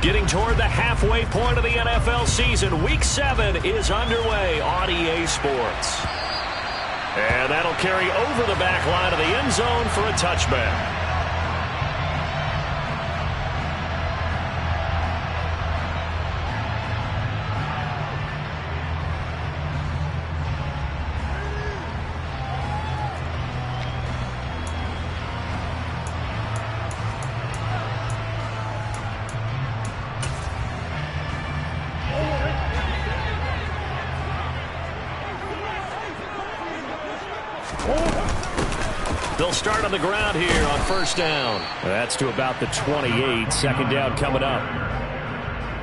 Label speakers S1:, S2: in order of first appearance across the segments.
S1: Getting toward the halfway point of the NFL season. Week 7 is underway on EA Sports. And that'll carry over the back line of the end zone for a touchback. They'll start on the ground here on first down. That's to about the 28. Second down coming up.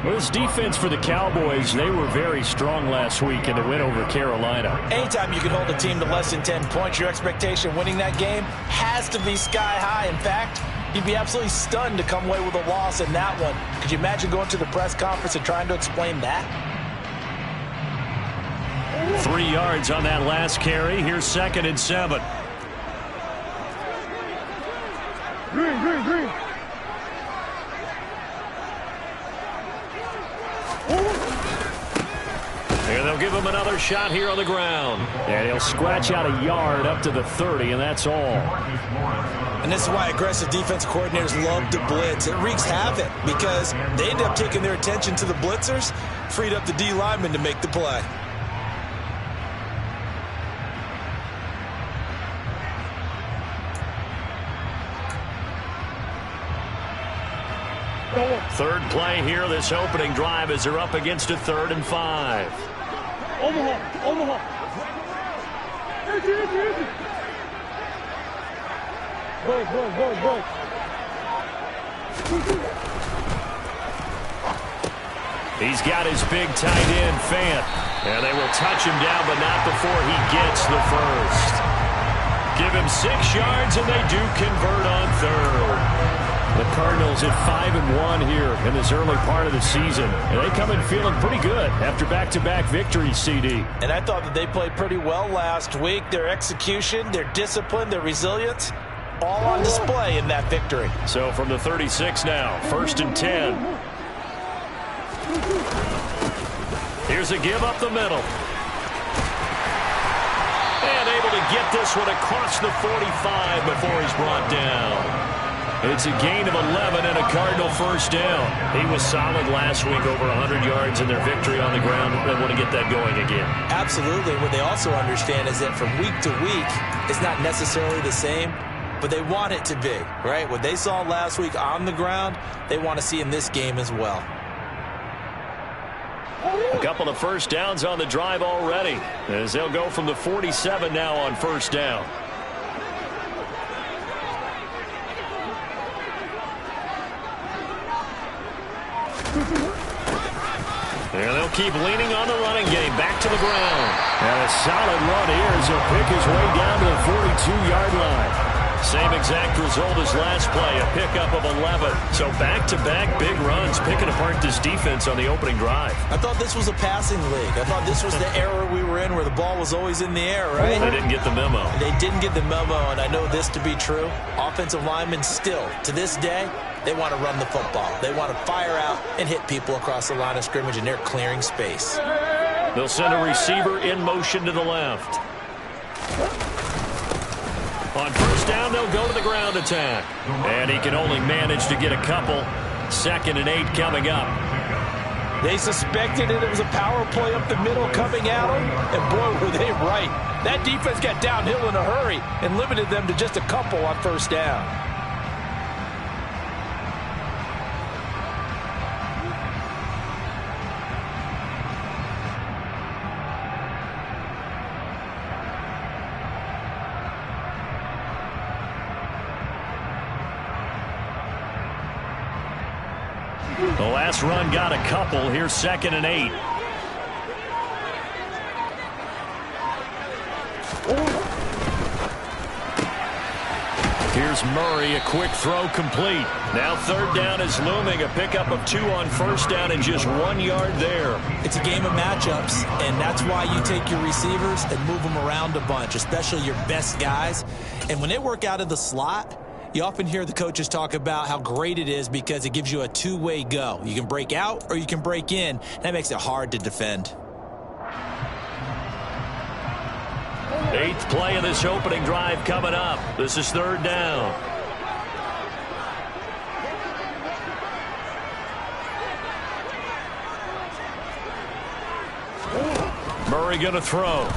S1: Well, this defense for the Cowboys, they were very strong last week in the win over Carolina.
S2: Anytime you can hold a team to less than 10 points, your expectation winning that game has to be sky high. In fact, you'd be absolutely stunned to come away with a loss in that one. Could you imagine going to the press conference and trying to explain that?
S1: 3 yards on that last carry. Here's 2nd and 7.
S3: Green.
S1: And they'll give him another shot here on the ground. And he'll scratch out a yard up to the 30, and that's all.
S2: And this is why aggressive defense coordinators love to blitz. It wreaks havoc because they end up taking their attention to the blitzers, freed up the D lineman to make the play.
S1: Third play here, this opening drive, as they're up against a 3rd and 5.
S3: Omaha. Go.
S1: He's got his big tight end, Fant. And they will touch him down, but not before he gets the first. Give him 6 yards, and they do convert on 3rd. The Cardinals at 5-1 here in this early part of the season. And they come in feeling pretty good after back-to-back victories, CD.
S2: And I thought that they played pretty well last week. Their execution, their discipline, their resilience, all on display in that victory.
S1: So from the 36 now, 1st and 10. Here's a give up the middle. And able to get this one across the 45 before he's brought down. It's a gain of 11 and a Cardinal first down. He was solid last week, over 100 yards in their victory on the ground. They want to get that going again.
S2: Absolutely. What they also understand is that from week to week, it's not necessarily the same, but they want it to be, right? What they saw last week on the ground, they want to see in this game as well.
S1: A couple of first downs on the drive already, as they'll go from the 47 now on first down. And they'll keep leaning on the running game. Back to the ground. And a solid run here as he'll pick his way down to the 42-yard line. Same exact result as last play, a pickup of 11. So back-to-back big runs, picking apart this defense on the opening drive.
S2: I thought this was a passing league. I thought this was the era we were in where the ball was always in the air, right?
S1: They didn't get the memo.
S2: They didn't get the memo, and I know this to be true. Offensive linemen still, to this day, they want to run the football. They want to fire out and hit people across the line of scrimmage, and they're clearing space.
S1: They'll send a receiver in motion to the left. On first down, they'll go to the ground attack. And he can only manage to get a couple. 2nd and 8 coming up.
S2: They suspected it was a power play up the middle coming at them, and boy, were they right. That defense got downhill in a hurry and limited them to just a couple on first down.
S1: The last run got a couple. Here's 2nd and 8. Here's Murray, a quick throw complete. Now 3rd down is looming, a pickup of 2 on first down and just 1 yard there.
S2: It's a game of matchups, and that's why you take your receivers and move them around a bunch, especially your best guys. And when they work out of the slot, You often hear the coaches talk about how great it is because it gives you a two-way go. You can break out or you can break in. That makes it hard to defend.
S1: 8th play of this opening drive coming up. This is 3rd down. Murray going to throw.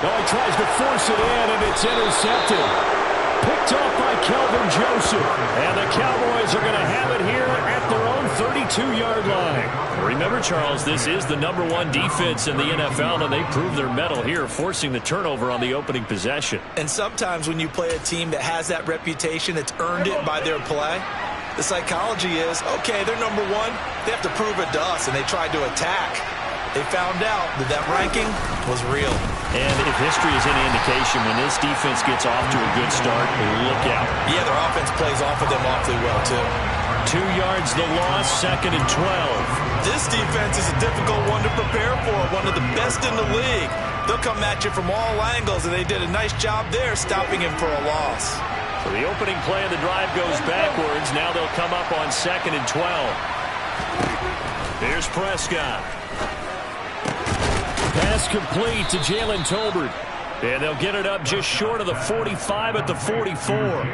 S4: Oh, he tries to force it in, and it's intercepted. Picked off by Kelvin Joseph.
S1: And the Cowboys are going to have it here at their own 32-yard line. Remember, Charles, this is the #1 defense in the NFL, and they proved their mettle here, forcing the turnover on the opening possession.
S2: And sometimes when you play a team that has that reputation, it's earned it by their play. The psychology is, okay, they're #1. They have to prove it to us, and they tried to attack. They found out that ranking was real.
S1: And if history is any indication, when this defense gets off to a good start, look out.
S2: Yeah, their offense plays off of them awfully well, too.
S1: 2 yards the loss, 2nd and 12.
S2: This defense is a difficult one to prepare for, one of the best in the league. They'll come at you from all angles, and they did a nice job there stopping him for a loss.
S1: So the opening play of the drive goes backwards. Now they'll come up on 2nd and 12. Here's Prescott.
S4: Pass complete to Jalen Tolbert.
S1: And they'll get it up just short of the 45 at the 44.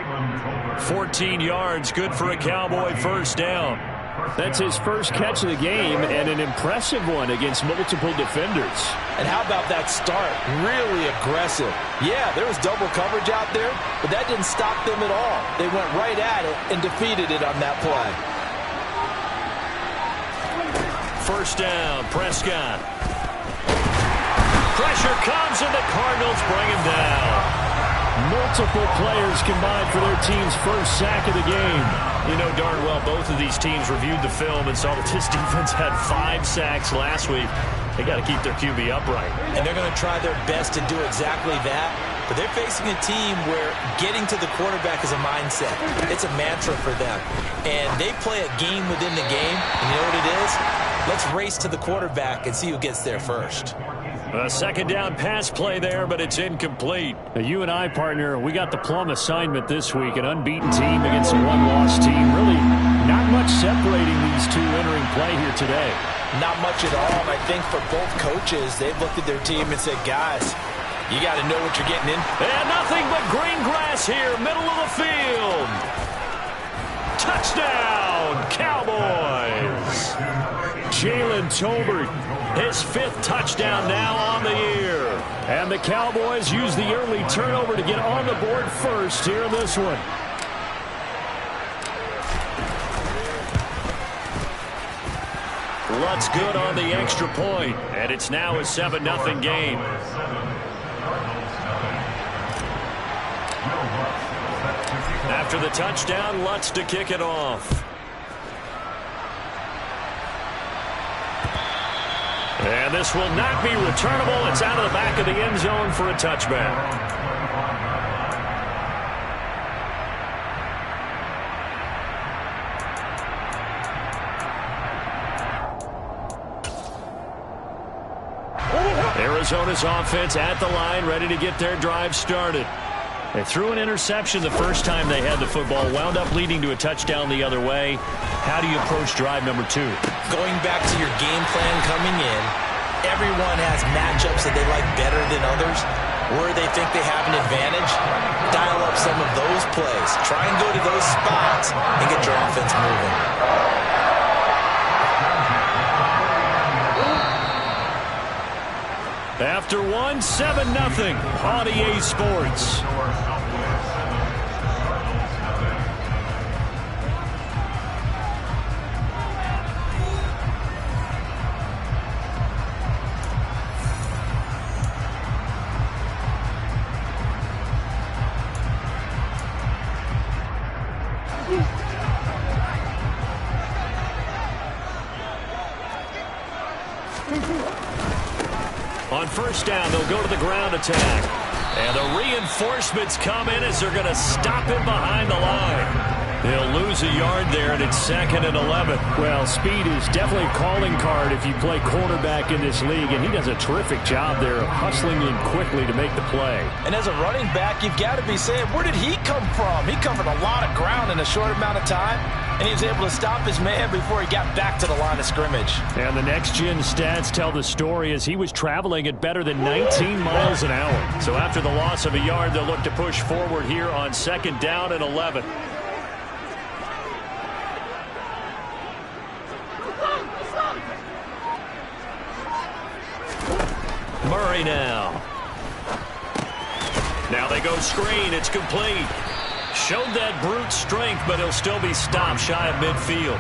S1: 14 yards, good for a Cowboy first down.
S4: That's his first catch of the game, and an impressive one against multiple defenders.
S2: And how about that start? Really aggressive. Yeah, there was double coverage out there, but that didn't stop them at all. They went right at it and defeated it on that play.
S1: First down, Prescott. Pressure comes, and the Cardinals bring him down.
S4: Multiple players combined for their team's first sack of the game.
S1: You know darn well both of these teams reviewed the film and saw that this defense had 5 sacks last week. They got to keep their QB upright.
S2: And they're going to try their best to do exactly that. But they're facing a team where getting to the quarterback is a mindset. It's a mantra for them. And they play a game within the game. And you know what it is? Let's race to the quarterback and see who gets there first.
S1: A second down pass play there, but it's incomplete.
S4: Now, you and I, partner, we got the plum assignment this week. An unbeaten team against a one-loss team. Really not much separating these two entering play here today.
S2: Not much at all. And I think for both coaches, they've looked at their team and said, guys, you got to know what you're getting in.
S1: And nothing but green grass here, middle of the field. Touchdown, Cowboys.
S4: Jalen Tolbert,
S1: his 5th touchdown now on the year.
S4: And the Cowboys use the early turnover to get on the board first here in this one.
S1: Lutz good on the extra point, and it's now a 7-0 game. After the touchdown, Lutz to kick it off. And this will not be returnable. It's out of the back of the end zone for a touchback. Arizona's offense at the line, ready to get their drive started. They threw an interception the first time they had the football, wound up leading to a touchdown the other way. How do you approach drive number 2?
S2: Going back to your game plan coming in, everyone has matchups that they like better than others. Where they think they have an advantage, dial up some of those plays. Try and go to those spots and get your offense moving.
S1: After 7-0 on EA Sports. On first down, they'll go to the ground attack. And the reinforcements come in as they're going to stop him behind the line. He'll lose a yard there, and it's 2nd and 11.
S4: Well, speed is definitely a calling card if you play quarterback in this league, and he does a terrific job there of hustling in quickly to make the play.
S2: And as a running back, you've got to be saying, where did he come from? He covered a lot of ground in a short amount of time, and he was able to stop his man before he got back to the line of scrimmage.
S4: And the next-gen stats tell the story as he was traveling at better than 19 miles an hour.
S1: So after the loss of a yard, they'll look to push forward here on 2nd down and 11. Murray now. Now they go screen. It's complete. Showed that brute strength, but he'll still be stopped shy of midfield.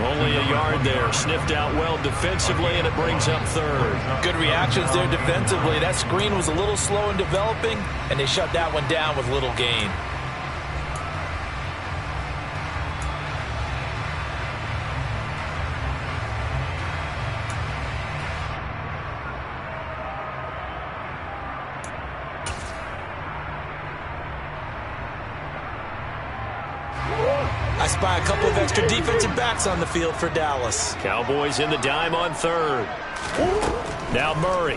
S1: Only a yard there. Sniffed out well defensively, and it brings up 3rd.
S2: Good reactions there defensively. That screen was a little slow in developing, and they shut that one down with little gain. I spy a couple of extra defensive backs on the field for Dallas.
S1: Cowboys in the dime on 3rd. Now Murray.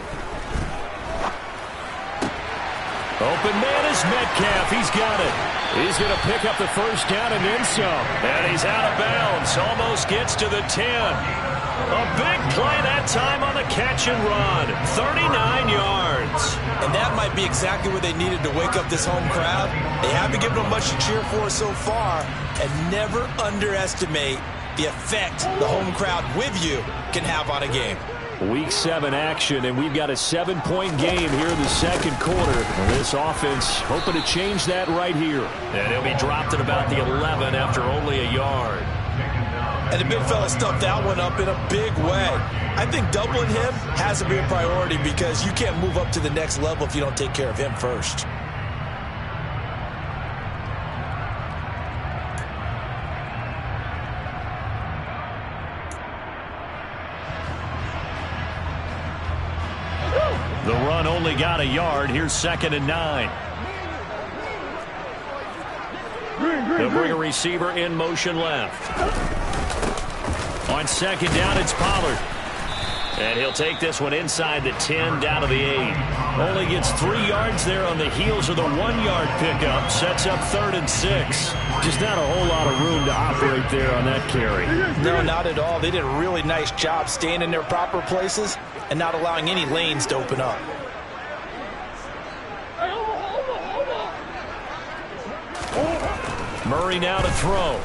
S1: Open man is Metcalf. He's got it. He's going to pick up the 1st down and then some. And he's out of bounds. Almost gets to the 10. A big play that time on the catch and run. 39 yards.
S2: And that might be exactly what they needed to wake up this home crowd. They haven't given them much to cheer for so far. And never underestimate the effect the home crowd with you can have on a game.
S4: Week 7 action, and we've got a 7-point game here in the 2nd quarter. And this offense hoping to change that right here.
S1: And he'll be dropped at about the 11 after only a yard.
S2: And the big fella stuffed that one up in a big way. I think doubling him has to be a priority because you can't move up to the next level if you don't take care of him first.
S1: The run only got a yard. Here's 2nd and 9. They'll bring a receiver in motion left. On 2nd down, it's Pollard. And he'll take this one inside the 10, down to the 8. Only gets 3 yards there on the heels of the 1-yard pickup. Sets up 3rd and 6.
S4: Just not a whole lot of room to operate there on that carry.
S2: No, not at all. They did a really nice job staying in their proper places and not allowing any lanes to open up.
S1: Murray now to throw.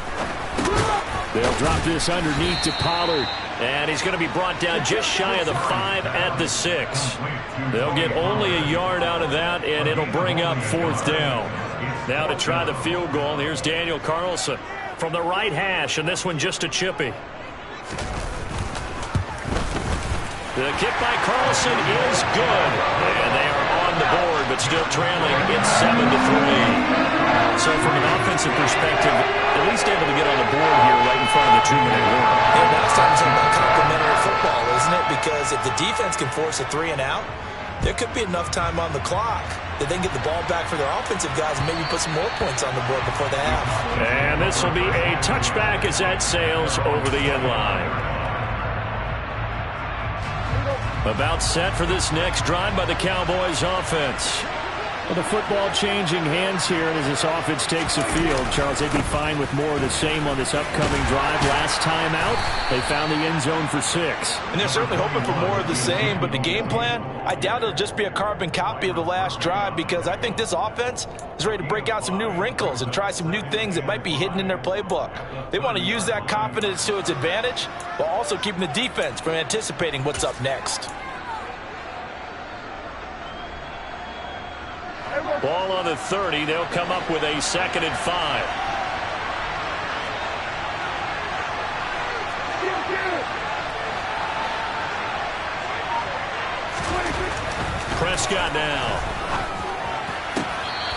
S4: They'll drop this underneath to Pollard.
S1: And he's going to be brought down just shy of the 5 at the 6. They'll get only a yard out of that, and it'll bring up 4th down. Now to try the field goal, here's Daniel Carlson from the right hash, and this one just a chippy. The kick by Carlson is good. And they are on the board, but still trailing. It's 7-3. So from an offensive perspective, at least able to get on the board here right in front of the 2-minute warning.
S2: And now it's time to talk about complementary football, isn't it? Because if the defense can force a 3 and out, there could be enough time on the clock that they can get the ball back for their offensive guys and maybe put some more points on the board before the half.
S1: And this will be a touchback as that sails over the end line. About set for this next drive by the Cowboys offense.
S4: Well, the football changing hands here, and as this offense takes the field, Charles, they'd be fine with more of the same on this upcoming drive. Last time out, they found the end zone for 6.
S2: And they're certainly hoping for more of the same, but the game plan, I doubt it'll just be a carbon copy of the last drive because I think this offense is ready to break out some new wrinkles and try some new things that might be hidden in their playbook. They want to use that confidence to its advantage while also keeping the defense from anticipating what's up next.
S1: Ball on the 30. They'll come up with a 2nd and 5. Prescott now.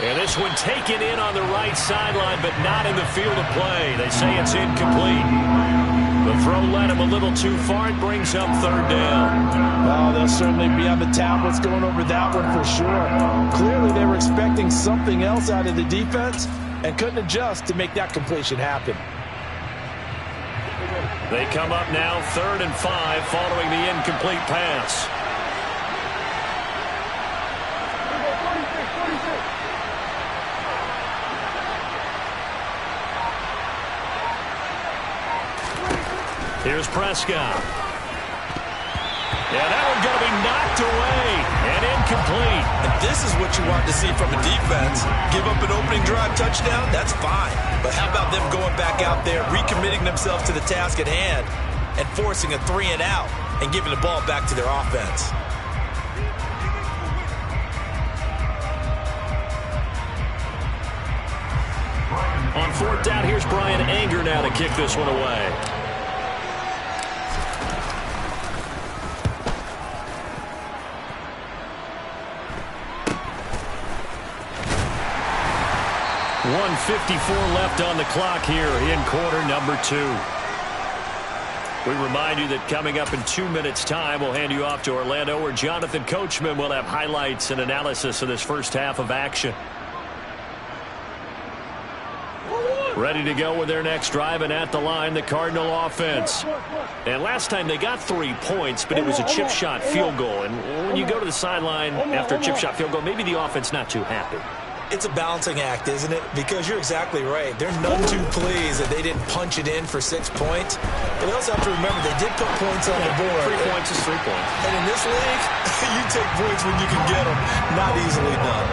S1: And this one taken in on the right sideline, but not in the field of play. They say it's incomplete. The throw led him a little too far. It brings up 3rd down.
S2: Well, they'll certainly be on the tablets going over that one for sure. Clearly, they were expecting something else out of the defense, and couldn't adjust to make that completion happen.
S1: They come up now 3rd and 5 following the incomplete pass. Here's Prescott. Yeah, that one's going to be knocked away and incomplete.
S2: And this is what you want to see from a defense. Give up an opening drive touchdown, that's fine. But how about them going back out there, recommitting themselves to the task at hand, and forcing a 3-and-out and giving the ball back to their offense?
S1: On 4th down, here's Brian Anger now to kick this one away. .154 left on the clock here in quarter number 2. We remind you that coming up in 2 minutes' time, we'll hand you off to Orlando, where Jonathan Coachman will have highlights and analysis of this first half of action. Ready to go with their next drive, and at the line, the Cardinal offense. And last time they got 3 points, but it was a chip shot field goal. And when you go to the sideline after a chip shot field goal, maybe the offense not too happy.
S2: It's a balancing act, isn't it? Because you're exactly right. They're none too pleased that they didn't punch it in for 6 points. But they also have to remember they did put points on the board.
S1: 3 points is 3 points.
S2: And in this league, you take points when you can get them. Not easily done.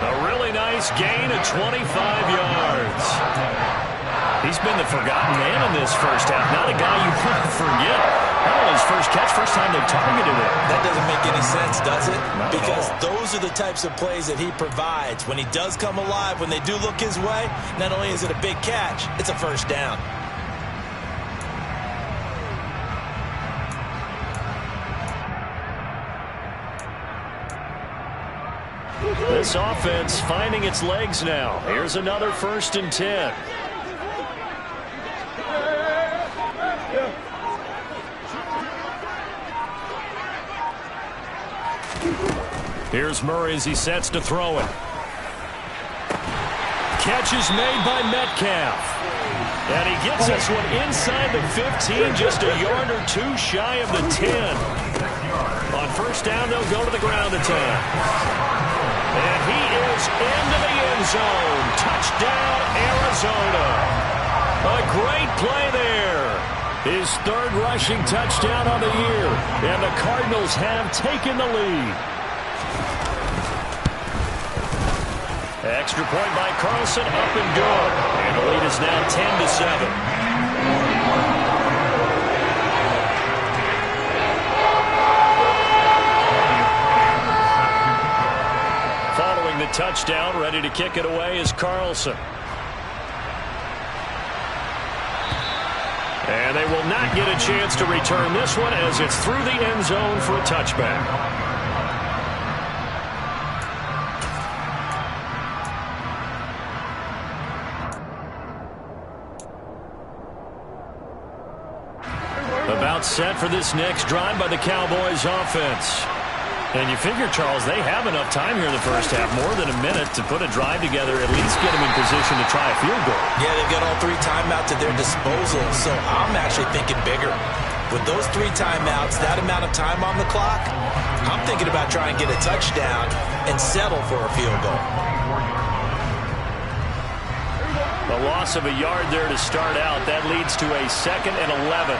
S1: A really nice gain of 25 yards. He's been the forgotten man in this first half. Not a guy you want to forget. That was his first catch, first time they've targeted him.
S2: That doesn't make any sense, does it? Because those are the types of plays that he provides. When he does come alive, when they do look his way, not only is it a big catch, it's a first down.
S1: This offense finding its legs now. Here's another 1st and 10. Here's Murray as he sets to throw it. Catch is made by Metcalf. And he gets this one inside the 15, just a yard or 2 shy of the 10. On 1st down, they'll go to the ground attack. And he is into the end zone. Touchdown, Arizona. A great play there. His 3rd rushing touchdown on the year. And the Cardinals have taken the lead. Extra point by Carlson, up and good. And the lead is now 10-7. Following the touchdown, ready to kick it away is Carlson. And they will not get a chance to return this one as it's through the end zone for a touchback. About set for this next drive by the Cowboys offense. And you figure, Charles, they have enough time here in the first half, more than a minute, to put a drive together, at least get them in position to try a field goal.
S2: Yeah, they've got all 3 timeouts at their disposal, so I'm actually thinking bigger. With those 3 timeouts, that amount of time on the clock, I'm thinking about trying to get a touchdown and settle for a field goal.
S1: A loss of a yard there to start out. That leads to a 2nd and 11.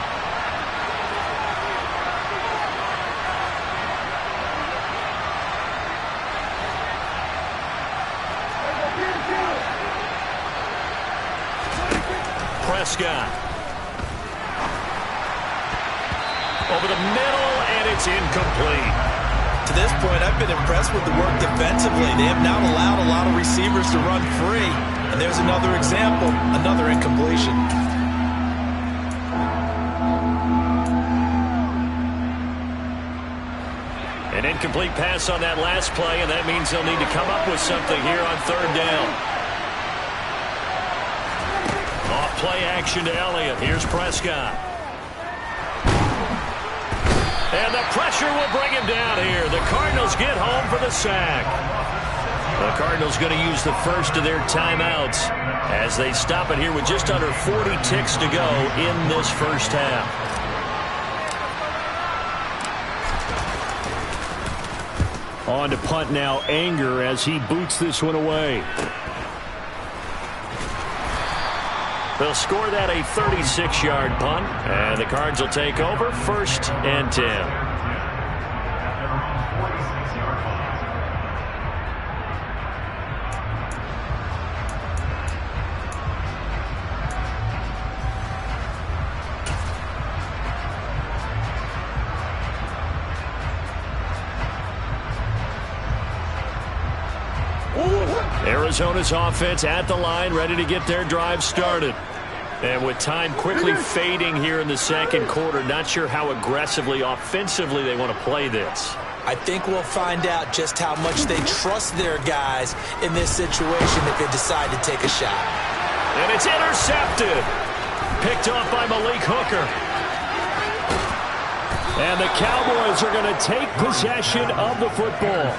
S1: Prescott. Over the middle, and it's incomplete.
S2: To this point, I've been impressed with the work defensively. They have not allowed a lot of receivers to run free. And there's another example, another incompletion.
S1: An incomplete pass on that last play, and that means they'll need to come up with something here on 3rd down. Off play action to Elliott. Here's Prescott. And the pressure will bring him down here. The Cardinals get home for the sack. The Cardinals going to use the first of their timeouts as they stop it here with just under 40 ticks to go in this first half.
S4: On to punt now, Anger, as he boots this one away.
S1: They'll score that a 36-yard punt, and the Cards will take over 1st and 10. Arizona's offense at the line, ready to get their drive started. And with time quickly fading here in the second quarter, not sure how aggressively, offensively they want to play this.
S2: I think we'll find out just how much they trust their guys in this situation if they decide to take a shot.
S1: And it's intercepted. Picked off by Malik Hooker.
S4: And the Cowboys are going to take possession of the football.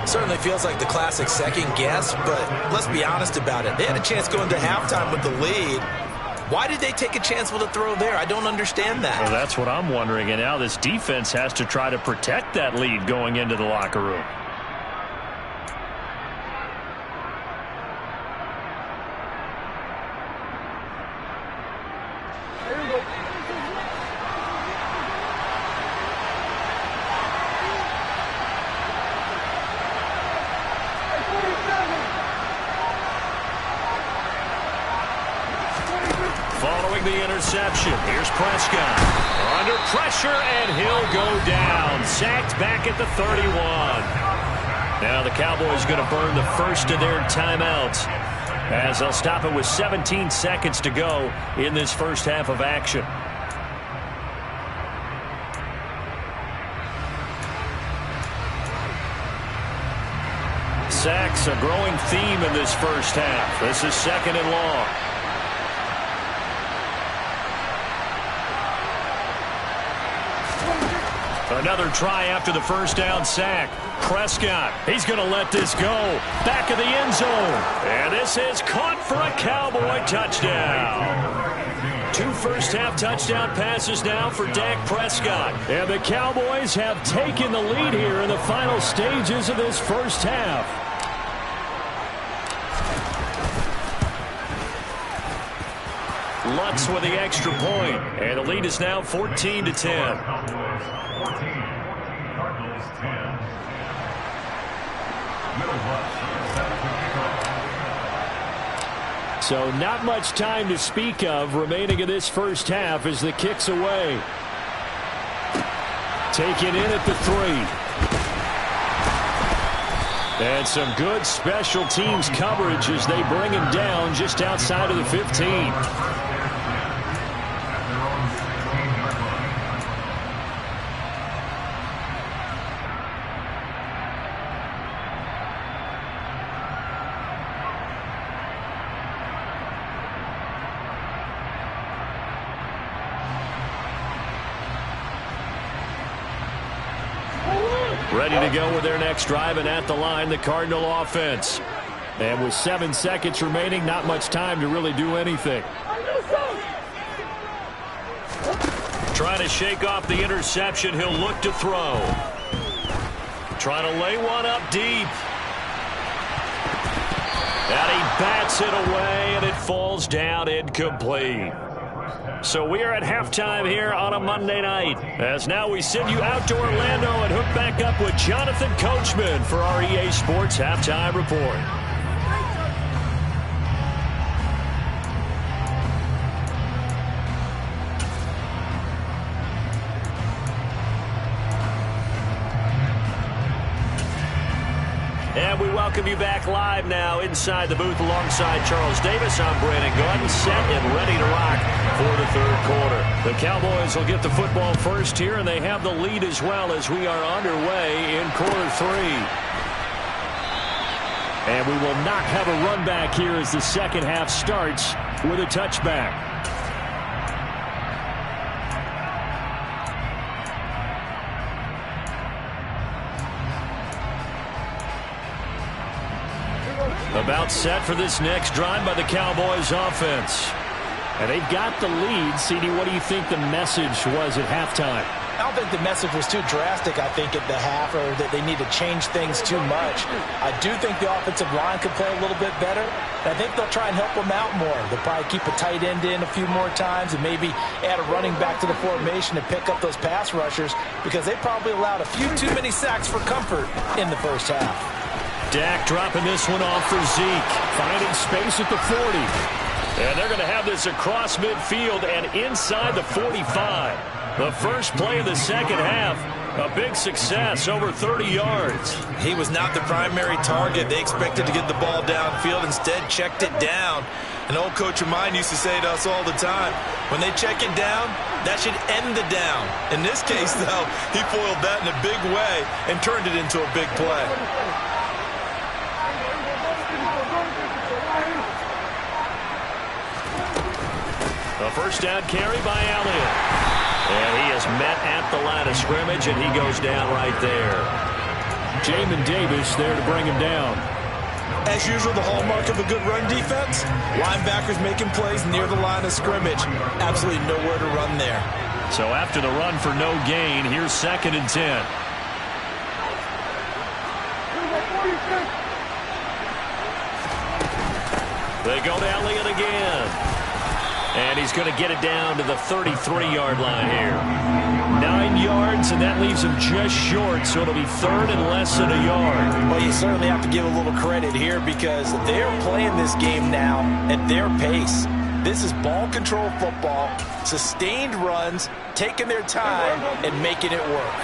S2: Certainly feels like the classic second guess, but let's be honest about it. They had a chance going to halftime with the lead. Why did they take a chance with a throw there? I don't understand that.
S1: Well, that's what I'm wondering. And now this defense has to try to protect that lead going into the locker room. The interception. Here's Prescott. Under pressure, and he'll go down. Sacked back at the 31. Now the Cowboys going to burn the first of their timeouts as they'll stop it with 17 seconds to go in this first half of action. Sacks, a growing theme in this first half. This is 2nd and long. Another try after the first down sack. Prescott, he's going to let this go. Back of the end zone. And this is caught for a Cowboy touchdown. 2 first-half touchdown passes now for Dak Prescott.
S4: And the Cowboys have taken the lead here in the final stages of this first half.
S1: Lutz with the extra point. And the lead is now 14-10.
S4: So not much time to speak of remaining in this first half as the kick's away. Taken in at the 3. And some good special teams coverage as they bring him down just outside of the 15.
S1: Ready to go with their next drive, and at the line, the Cardinal offense.
S4: And with 7 seconds remaining, not much time to really do anything.
S1: Trying to shake off the interception. He'll look to throw. Trying to lay one up deep. And he bats it away, and it falls down incomplete. So we are at halftime here on a Monday night. As now we send you out to Orlando and hook back up with Jonathan Coachman for our EA Sports Halftime Report. And we welcome you back live now inside the booth alongside Charles Davis. I'm Brandon Gordon, set and ready to rock for the third quarter. The Cowboys will get the football first here, and they have the lead as well as we are underway in quarter 3.
S4: And we will not have a run back here as the second half starts with a touchback.
S1: About set for this next drive by the Cowboys offense.
S4: And they've got the lead. CD, what do you think the message was at halftime?
S2: I don't think the message was too drastic, I think, at the half, or that they need to change things too much. I do think the offensive line could play a little bit better. And I think they'll try and help them out more. They'll probably keep a tight end in a few more times and maybe add a running back to the formation to pick up those pass rushers, because they probably allowed a few too many sacks for comfort in the first half.
S1: Dak dropping this one off for Zeke.
S4: Finding space at the 40.
S1: And they're going to have this across midfield and inside the 45. The first play of the second half, a big success, over 30 yards.
S2: He was not the primary target. They expected to get the ball downfield, instead checked it down. An old coach of mine used to say to us all the time, when they check it down, that should end the down. In this case, though, he foiled that in a big way and turned it into a big play.
S1: A first down carry by Elliott. And he is met at the line of scrimmage, and he goes down right there.
S4: Jamin Davis there to bring him down.
S2: As usual, the hallmark of a good run defense, linebackers making plays near the line of scrimmage. Absolutely nowhere to run there.
S1: So after the run for no gain, here's 2nd and 10. They go to Elliott again. And he's going to get it down to the 33-yard line here. 9 yards, and that leaves him just short, so it'll be 3rd and less than a yard.
S2: Well, you certainly have to give a little credit here, because they're playing this game now at their pace. This is ball control football, sustained runs, taking their time, and making it work.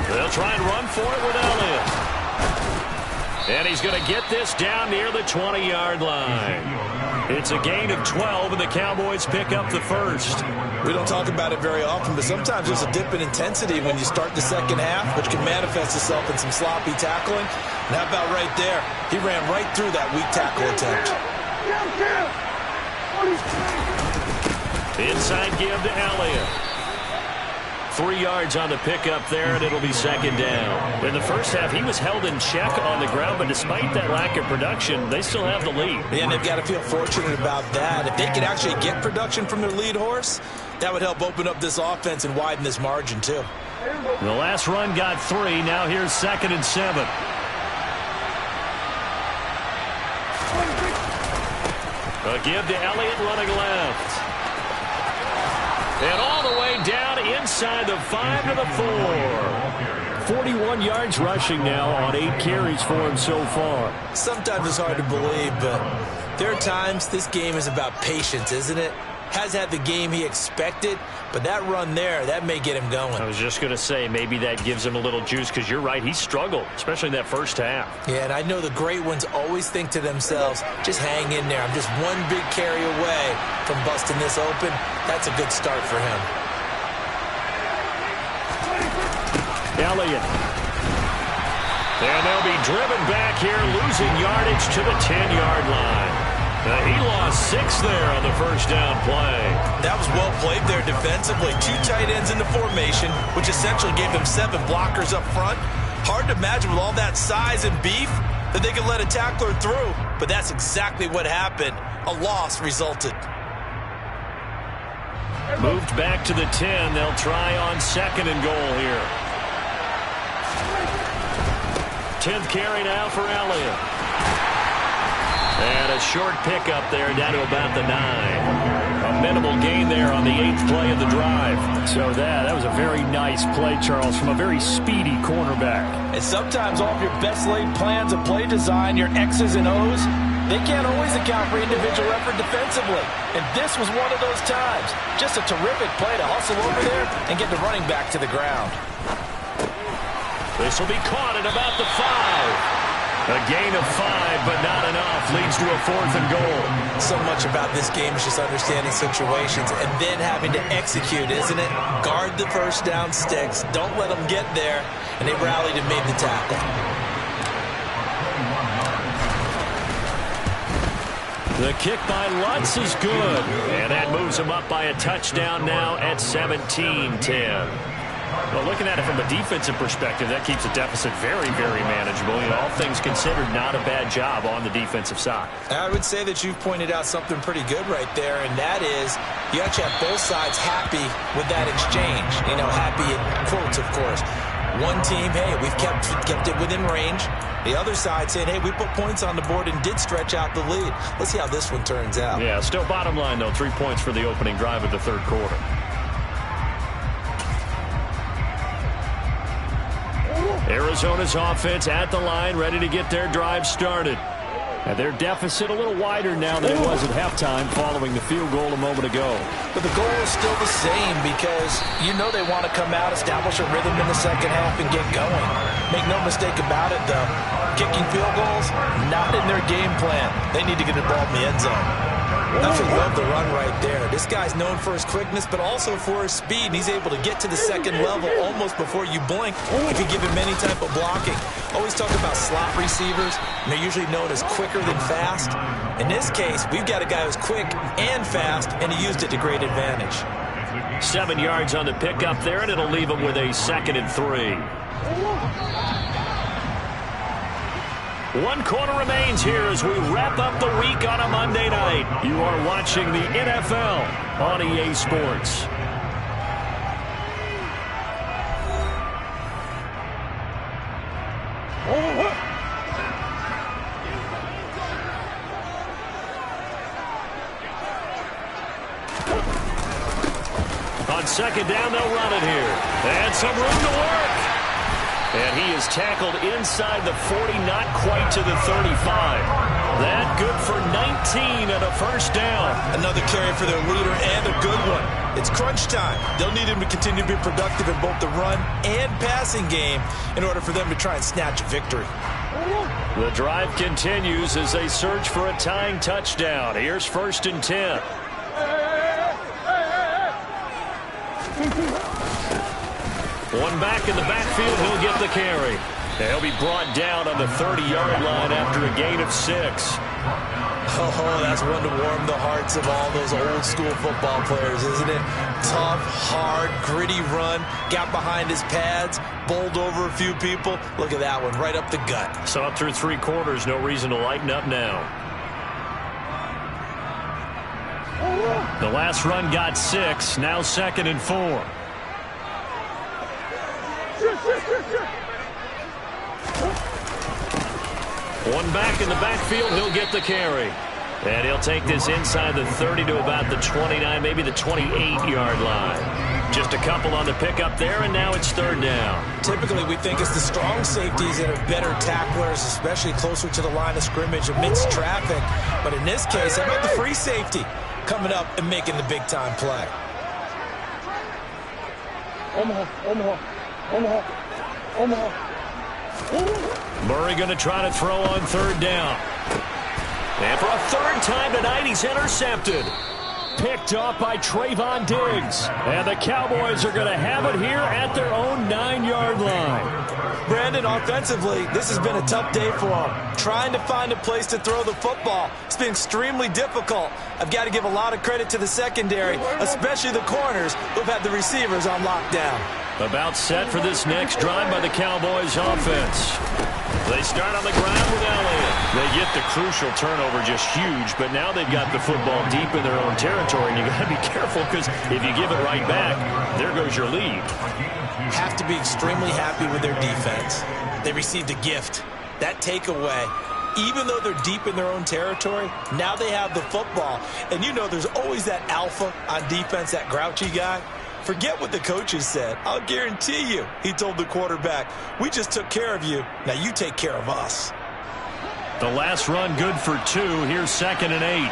S1: They'll try and run for it with Elliott. And he's going to get this down near the 20-yard line. It's a gain of 12, and the Cowboys pick up the first.
S2: We don't talk about it very often, but sometimes there's a dip in intensity when you start the second half, which can manifest itself in some sloppy tackling. And how about right there? He ran right through that weak tackle attempt.
S1: Inside give to Elliott. 3 yards on the pickup there, and it'll be 2nd down. In the first half, he was held in check on the ground, but despite that lack of production, they still have the lead.
S2: Yeah, and they've got to feel fortunate about that. If they could actually get production from their lead horse, that would help open up this offense and widen this margin, too.
S1: The last run got 3. Now here's 2nd and 7. A give to Elliott running left. And all the way down inside the 5 to the 4. 41 yards rushing now on 8 carries for him so far.
S2: Sometimes it's hard to believe, but there are times this game is about patience, isn't it? Has had the game he expected, but that run there, that may get him going.
S1: I was just going to say, maybe that gives him a little juice, because you're right, he struggled, especially in that first half.
S2: Yeah, and I know the great ones always think to themselves, just hang in there. I'm just one big carry away from busting this open. That's a good start for him.
S4: Elliott.
S1: And they'll be driven back here, losing yardage to the 10-yard line. He lost 6 there on the first down play.
S2: That was well played there defensively. 2 tight ends in the formation, which essentially gave them 7 blockers up front. Hard to imagine with all that size and beef that they could let a tackler through, but that's exactly what happened. A loss resulted.
S1: Moved back to the 10. They'll try on 2nd and goal here. 10th carry now for Elliott. And a short pickup there down to about the 9. A minimal gain there on the 8th play of the drive.
S4: So that was a very nice play, Charles, from a very speedy cornerback.
S2: And sometimes all of your best laid plans of play design, your X's and O's, they can't always account for individual effort defensively. And this was one of those times. Just a terrific play to hustle over there and get the running back to the ground.
S1: This will be caught at about the 5. A gain of 5, but not enough. Leads to a 4th and goal.
S2: So much about this game is just understanding situations and then having to execute, isn't it? Guard the first down sticks. Don't let them get there. And they rallied and made the tackle.
S1: The kick by Lutz is good. And that moves him up by a touchdown now at 17-10. Well, looking at it from a defensive perspective, that keeps the deficit very, very manageable. You know, all things considered, not a bad job on the defensive side.
S2: I would say that you've pointed out something pretty good right there, and that is you actually have both sides happy with that exchange. You know, happy in quotes, of course. One team, hey, we've kept it within range. The other side saying, hey, we put points on the board and did stretch out the lead. Let's see how this one turns out.
S1: Yeah, still bottom line, though, 3 points for the opening drive of the third quarter. Arizona's offense at the line, ready to get their drive started. And their deficit a little wider now than it was at halftime following the field goal a moment ago.
S2: But the goal is still the same because you know they want to come out, establish a rhythm in the second half, and get going. Make no mistake about it, though. Kicking field goals, not in their game plan. They need to get the ball in the end zone. I actually love the run right there. This guy's known for his quickness, but also for his speed. And he's able to get to the second level almost before you blink if you give him any type of blocking. Always talk about slot receivers, and they're usually known as quicker than fast. In this case, we've got a guy who's quick and fast, and he used it to great advantage.
S1: 7 yards on the pickup there, and it'll leave him with a 2nd and 3. 1 quarter remains here as we wrap up the week on a Monday night. You are watching the NFL on EA Sports. On 2nd down, they'll run it here. And some room to work. And he is tackled inside the 40, not quite to the 35. That good for 19 and a 1st down.
S2: Another carry for their leader and a good one. It's crunch time. They'll need him to continue to be productive in both the run and passing game in order for them to try and snatch a victory.
S1: The drive continues as they search for a tying touchdown. Here's 1st and 10. One back in the backfield, he'll get the carry. He'll be brought down on the 30-yard line after a gain of 6.
S2: Oh, that's one to warm the hearts of all those old-school football players, isn't it? Tough, hard, gritty run, got behind his pads, bowled over a few people. Look at that one, right up the gut.
S1: Saw it through 3 quarters, no reason to lighten up now. The last run got 6, now 2nd and 4. One back in the backfield, he'll get the carry. And he'll take this inside the 30 to about the 29, maybe the 28-yard line. Just a couple on the pickup there, and now it's 3rd down.
S2: Typically, we think it's the strong safeties that are better tacklers, especially closer to the line of scrimmage amidst traffic. But in this case, how about the free safety coming up and making the big-time play?
S1: Murray going to try to throw on 3rd down. And for a 3rd time tonight, he's intercepted. Picked off by Trayvon Diggs. And the Cowboys are going to have it here at their own 9-yard line.
S2: Brandon, offensively, this has been a tough day for them. Trying to find a place to throw the football. It's been extremely difficult. I've got to give a lot of credit to the secondary, especially the corners who've had the receivers on lockdown.
S1: About set for this next drive by the Cowboys offense. They start on the ground with Elliott. They get the crucial turnover, just huge, but now they've got the football deep in their own territory, and you got to be careful because if you give it right back, there goes your lead.
S2: Have to be extremely happy with their defense. They received a gift. That takeaway, even though they're deep in their own territory, now they have the football. And you know there's always that alpha on defense, that grouchy guy. Forget what the coaches said. I'll guarantee you, he told the quarterback, we just took care of you. Now you take care of us.
S1: The last run good for 2. Here's 2nd and 8.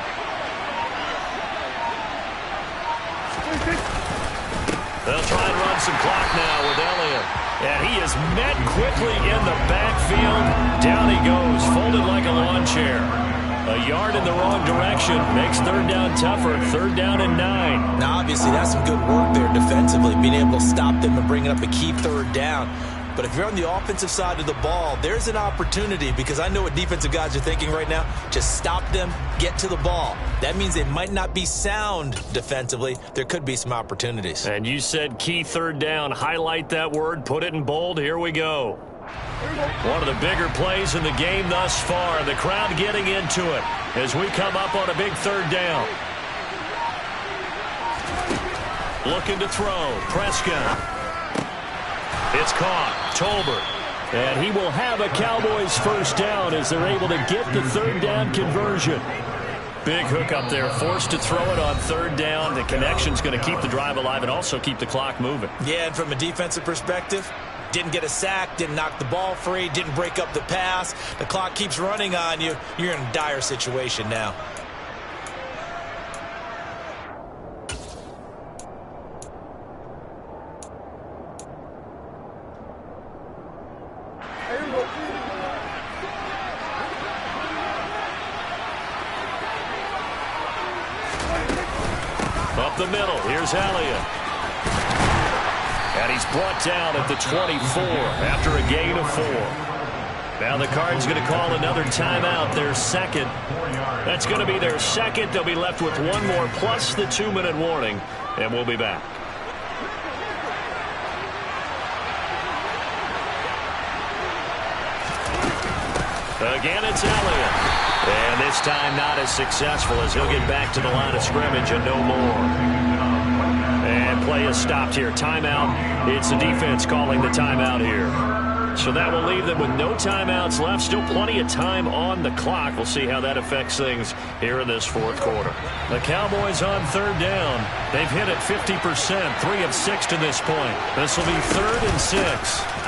S1: They'll try and run some clock now with Elliott. And he is met quickly in the backfield. Down he goes, folded like a lawn chair. A yard in the wrong direction makes third down tougher. Third down and 9.
S2: Now, obviously, that's some good work there defensively, being able to stop them and bringing up a key third down. But if you're on the offensive side of the ball, there's an opportunity, because I know what defensive guys are thinking right now. Just stop them, get to the ball. That means they might not be sound defensively. There could be some opportunities.
S1: And you said key third down. Highlight that word. Put it in bold. Here we go. One of the bigger plays in the game thus far. And the crowd getting into it as we come up on a big third down. Looking to throw. Prescott. It's caught. Tolbert. And he will have a Cowboys first down as they're able to get the third down conversion. Big hook up there. Forced to throw it on third down. The connection's going to keep the drive alive and also keep the clock moving.
S2: Yeah, and from a defensive perspective, didn't get a sack, didn't knock the ball free, didn't break up the pass. The clock keeps running on you. You're in a dire situation now.
S1: Up the middle, here's Elliott. And he's brought down at the 24 after a gain of 4. Now the Cards going to call another timeout, their second. That's going to be their second. They'll be left with one more plus the 2-minute warning, and we'll be back. Again, it's Elliott. And this time not as successful as he'll get back to the line of scrimmage and no more. And play is stopped here. Timeout. It's the defense calling the timeout here. So that will leave them with no timeouts left. Still plenty of time on the clock. We'll see how that affects things here in this fourth quarter. The Cowboys on third down. They've hit it 50%, 3 of 6 to this point. This will be 3rd and 6.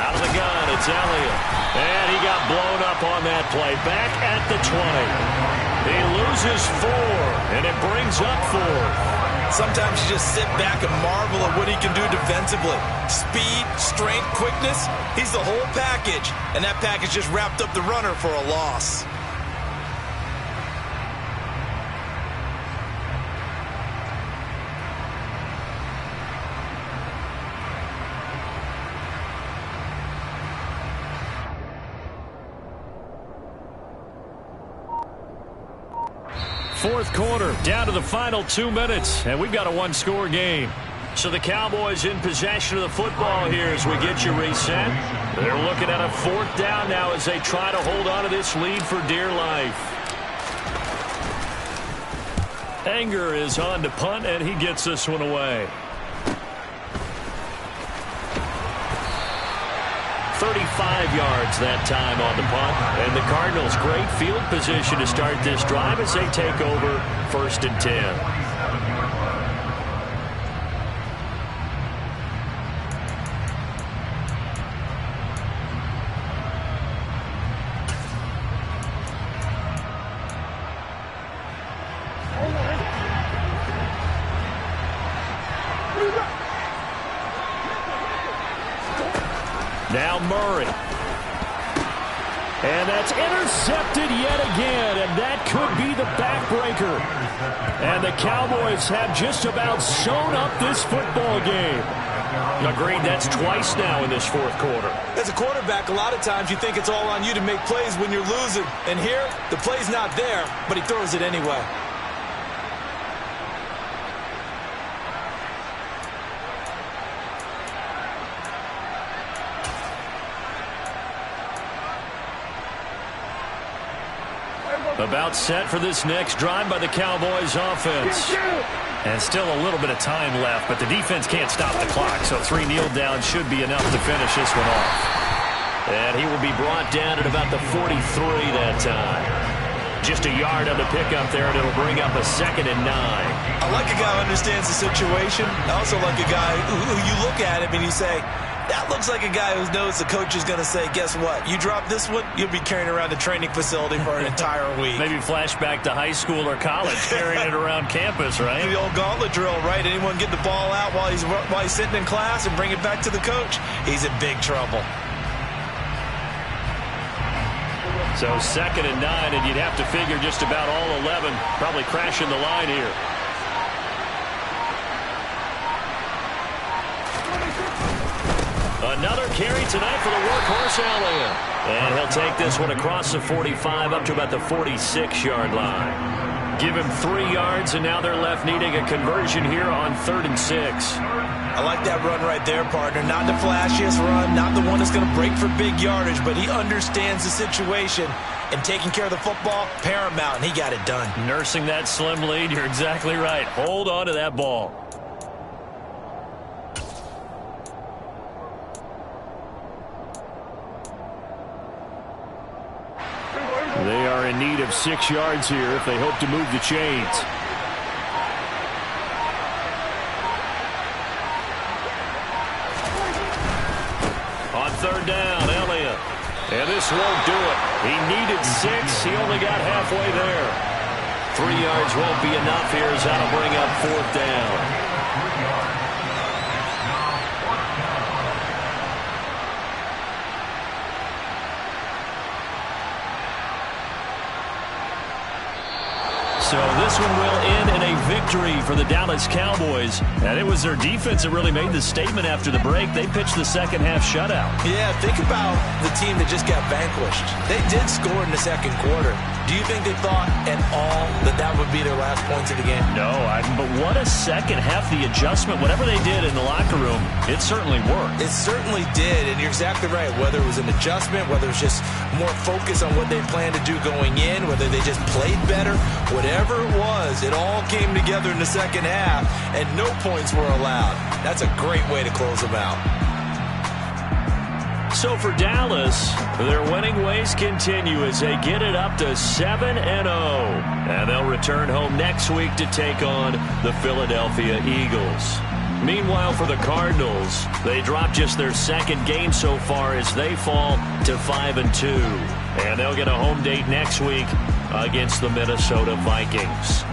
S1: Out of the gun, it's Elliott. And he got blown up on that play. Back at the 20. He loses 4, and it brings up 4.
S2: Sometimes you just sit back and marvel at what he can do defensively. Speed, strength, quickness. He's the whole package. And that package just wrapped up the runner for a loss.
S1: Fourth quarter, down to the final 2 minutes, and we've got a one-score game. So the Cowboys in possession of the football here as we get you reset. They're looking at a 4th down now as they try to hold on to this lead for dear life. Anger is on to punt, and he gets this one away. 35 yards that time on the punt. And the Cardinals, great field position to start this drive as they take over 1st and 10. Now Murray. And that's intercepted yet again, and that could be the backbreaker. And the Cowboys have just about sewn up this football game. Agreed, that's twice now in this fourth quarter.
S2: As a quarterback, a lot of times you think it's all on you to make plays when you're losing. And here, the play's not there, but he throws it anyway.
S1: About set for this next drive by the Cowboys offense. And still a little bit of time left, but the defense can't stop the clock, so 3 kneel downs should be enough to finish this one off. And he will be brought down at about the 43 that time. Just a yard on the pickup there, and it'll bring up a 2nd and 9.
S2: I like a guy who understands the situation. I also like a guy who you look at him and you say, That looks like a guy who knows the coach is going to say, guess what? You drop this one, you'll be carrying around the training facility for an entire week.
S1: Maybe flashback to high school or college, carrying it around campus, right?
S2: The old gauntlet drill, right? Anyone get the ball out while he's sitting in class and bring it back to the coach? He's in big trouble.
S1: So 2nd and 9, and you'd have to figure just about all 11 probably crashing the line here. Another carry tonight for the workhorse Elliott. And he'll take this one across the 45 up to about the 46-yard line. Give him 3 yards, and now they're left needing a conversion here on 3rd and 6.
S2: I like that run right there, partner. Not the flashiest run, not the one that's going to break for big yardage, but he understands the situation, and taking care of the football, paramount, and he got it done.
S1: Nursing that slim lead, you're exactly right. Hold on to that ball.
S4: They are in need of 6 yards here if they hope to move the chains.
S1: On 3rd down, Elliott. And this won't do it. He needed 6. He only got halfway there. 3 yards won't be enough here as that'll bring up 4th down. So this one will end in a victory for the Dallas Cowboys. And it was their defense that really made the statement after the break. They pitched the second half shutout.
S2: Yeah, think about the team that just got vanquished. They did score in the 2nd quarter. Do you think they thought at all that that would be their last points of the game?
S1: No, but what a second half. The adjustment, whatever they did in the locker room, it certainly worked.
S2: It certainly did, and you're exactly right. Whether it was an adjustment, whether it was just more focus on what they planned to do going in, whether they just played better, whatever it was, it all came together in the second half, and no points were allowed. That's a great way to close them out.
S1: So for Dallas, their winning ways continue as they get it up to 7-0. And they'll return home next week to take on the Philadelphia Eagles. Meanwhile, for the Cardinals, they drop just their 2nd game so far as they fall to 5-2. And they'll get a home date next week against the Minnesota Vikings.